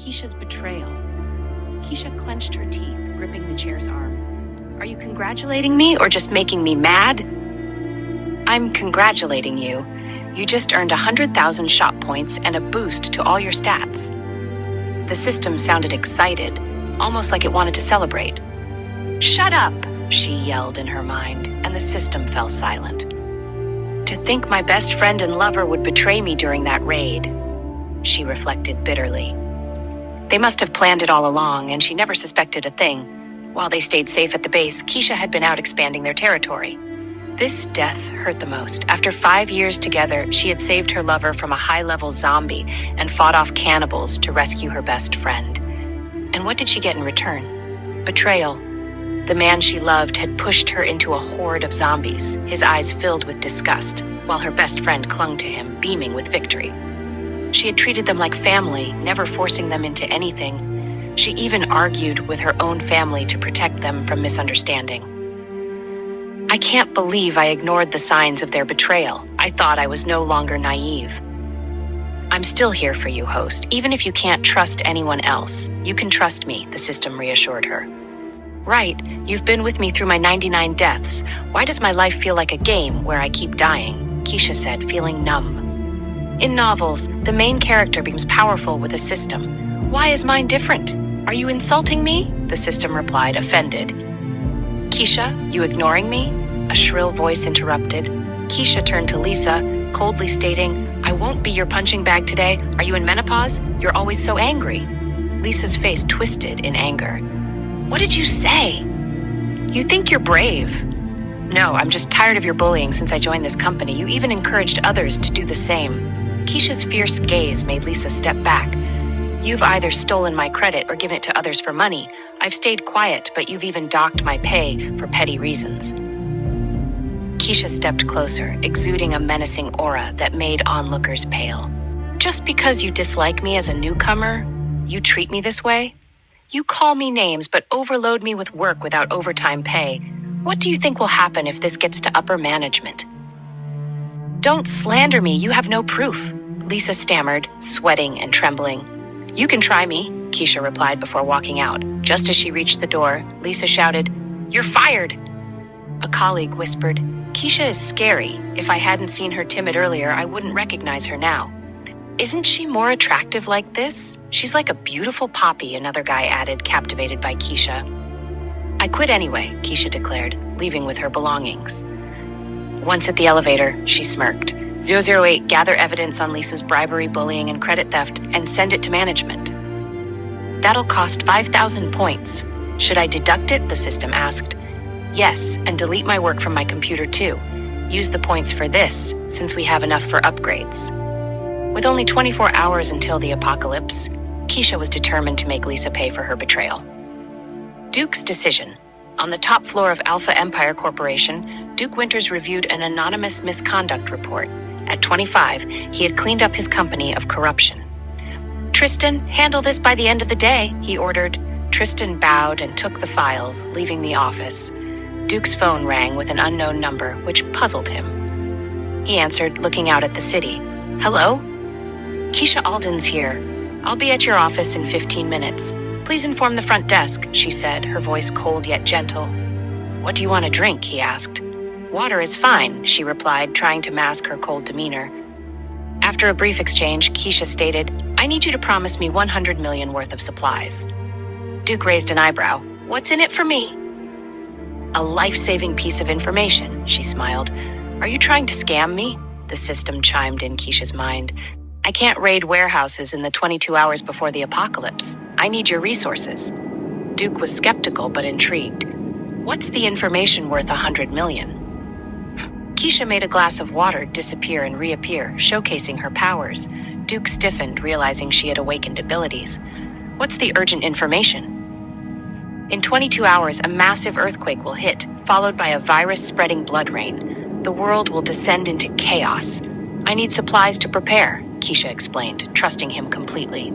Keisha's betrayal. Keisha clenched her teeth, gripping the chair's arm. Are you congratulating me or just making me mad? I'm congratulating you. You just earned 100,000 shop points and a boost to all your stats. The system sounded excited, almost like it wanted to celebrate. Shut up, she yelled in her mind, and the system fell silent. To think my best friend and lover would betray me during that raid, she reflected bitterly. They must have planned it all along, and she never suspected a thing. While they stayed safe at the base, Keisha had been out expanding their territory. This death hurt the most. After 5 years together, she had saved her lover from a high-level zombie and fought off cannibals to rescue her best friend. And what did she get in return? Betrayal. The man she loved had pushed her into a horde of zombies, his eyes filled with disgust, while her best friend clung to him, beaming with victory. She had treated them like family, never forcing them into anything. She even argued with her own family to protect them from misunderstanding. I can't believe I ignored the signs of their betrayal. I thought I was no longer naive. I'm still here for you, host. Even if you can't trust anyone else, you can trust me, the system reassured her. Right, you've been with me through my 99 deaths. Why does my life feel like a game where I keep dying? Keisha said, feeling numb. In novels, the main character becomes powerful with a system. Why is mine different? Are you insulting me? The system replied, offended. Keisha, you ignoring me? A shrill voice interrupted. Keisha turned to Lisa, coldly stating, I won't be your punching bag today. Are you in menopause? You're always so angry. Lisa's face twisted in anger. What did you say? You think you're brave. No, I'm just tired of your bullying since I joined this company. You even encouraged others to do the same. Keisha's fierce gaze made Lisa step back. You've either stolen my credit or given it to others for money. I've stayed quiet, but you've even docked my pay for petty reasons. Keisha stepped closer, exuding a menacing aura that made onlookers pale. Just because you dislike me as a newcomer, you treat me this way? You call me names but overload me with work without overtime pay. What do you think will happen if this gets to upper management? Don't slander me, you have no proof, Lisa stammered, sweating and trembling. You can try me, Keisha replied before walking out. Just as she reached the door, Lisa shouted, You're fired! A colleague whispered, Keisha is scary. If I hadn't seen her timid earlier, I wouldn't recognize her now. Isn't she more attractive like this? She's like a beautiful poppy, another guy added, captivated by Keisha. I quit anyway, Keisha declared, leaving with her belongings. Once at the elevator, she smirked. 008, gather evidence on Lisa's bribery, bullying, and credit theft, and send it to management. That'll cost 5,000 points. Should I deduct it? The system asked. Yes, and delete my work from my computer too. Use the points for this, since we have enough for upgrades. With only 24 hours until the apocalypse, Keisha was determined to make Lisa pay for her betrayal. Duke's decision. On the top floor of Alpha Empire Corporation, Duke Winters reviewed an anonymous misconduct report. At 25, he had cleaned up his company of corruption. Tristan, handle this by the end of the day, he ordered. Tristan bowed and took the files, leaving the office. Duke's phone rang with an unknown number, which puzzled him. He answered, looking out at the city. Hello? Keisha Alden's here. I'll be at your office in 15 minutes. Please inform the front desk, she said, her voice cold yet gentle. What do you want to drink? He asked. Water is fine, she replied, trying to mask her cold demeanor. After a brief exchange, Keisha stated, I need you to promise me 100 million worth of supplies. Duke raised an eyebrow. What's in it for me? A life-saving piece of information, she smiled. Are you trying to scam me? The system chimed in Keisha's mind. I can't raid warehouses in the 22 hours before the apocalypse. I need your resources. Duke was skeptical but intrigued. What's the information worth 100 million? Keisha made a glass of water disappear and reappear, showcasing her powers. Duke stiffened, realizing she had awakened abilities. What's the urgent information? In 22 hours, a massive earthquake will hit, followed by a virus-spreading blood rain. The world will descend into chaos. I need supplies to prepare, Keisha explained, trusting him completely.